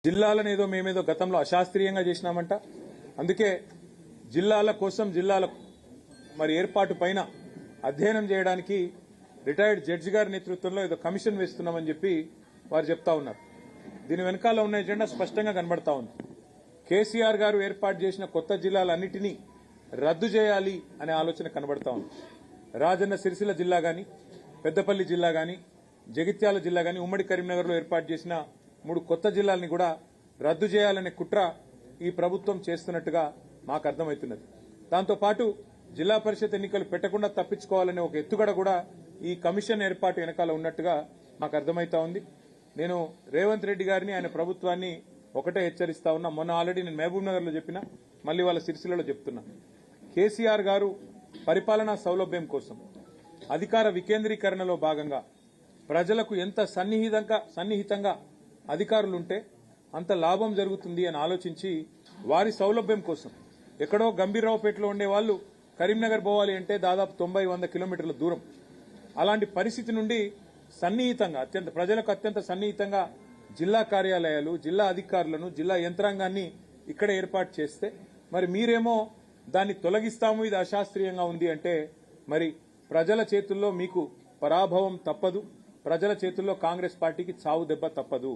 జిల్లాలను ఏదో మేమేదో గతంలో అశాస్త్రీయంగా చేసినామంట. అందుకే జిల్లాల కోసం జిల్లాల మరి ఏర్పాటు పైన అధ్యయనం చేయడానికి రిటైర్డ్ జడ్జి గారి నేతృత్వంలో ఏదో కమిషన్ వేస్తున్నామని చెప్పి వారు చెప్తా ఉన్నారు. దీని వెనకాల ఉన్న ఎజెండా స్పష్టంగా కనబడతా ఉంది. కేసీఆర్ గారు ఏర్పాటు చేసిన కొత్త జిల్లాలన్నింటినీ రద్దు చేయాలి అనే ఆలోచన కనబడతా ఉంది. రాజన్న సిరిసిల్ల జిల్లా గాని, పెద్దపల్లి జిల్లా గాని, జగిత్యాల జిల్లా గాని, ఉమ్మడి కరీంనగర్లో ఏర్పాటు చేసిన 3 కొత్త జిల్లాలని కూడా రద్దు చేయాలనే కుట్ర ఈ ప్రభుత్వం చేస్తున్నట్టుగా మాకు అర్థమవుతున్నది. దాంతోపాటు జిల్లా పరిషత్ ఎన్నికలు పెట్టకుండా తప్పించుకోవాలనే ఒక ఎత్తుగడ కూడా ఈ కమిషన్ ఏర్పాటు వెనకాల ఉన్నట్టుగా మాకు అర్థమవుతా ఉంది. నేను రేవంత్ రెడ్డి గారిని, ఆయన ప్రభుత్వాన్ని ఒకటే హెచ్చరిస్తా ఉన్నా. మొన్న ఆల్రెడీ నేను మహబూబ్ నగర్ లో చెప్పినా, మళ్లీ వాళ్ళ సిరిసిల్లలో చెప్తున్నా. కేసీఆర్ గారు పరిపాలనా సౌలభ్యం కోసం అధికార వికేంద్రీకరణలో భాగంగా ప్రజలకు ఎంత సన్నిహితంగా అధికారులుంటే అంత లాభం జరుగుతుంది అని ఆలోచించి వారి సౌలభ్యం కోసం ఎక్కడో గంభీరావుపేటలో ఉండే వాళ్ళు కరీంనగర్ పోవాలి అంటే దాదాపు 90-100 కిలోమీటర్ల దూరం. అలాంటి పరిస్థితి నుండి సన్నిహితంగా ప్రజలకు అత్యంత సన్నిహితంగా జిల్లా కార్యాలయాలు, జిల్లా అధికారులను, జిల్లా యంత్రాంగాన్ని ఇక్కడ ఏర్పాటు చేస్తే మరి మీరేమో దాన్ని తొలగిస్తాము, ఇది అశాస్త్రీయంగా ఉంది అంటే మరి ప్రజల చేతుల్లో మీకు పరాభవం తప్పదు, ప్రజల చేతుల్లో కాంగ్రెస్ పార్టీకి చావు దెబ్బ తప్పదు.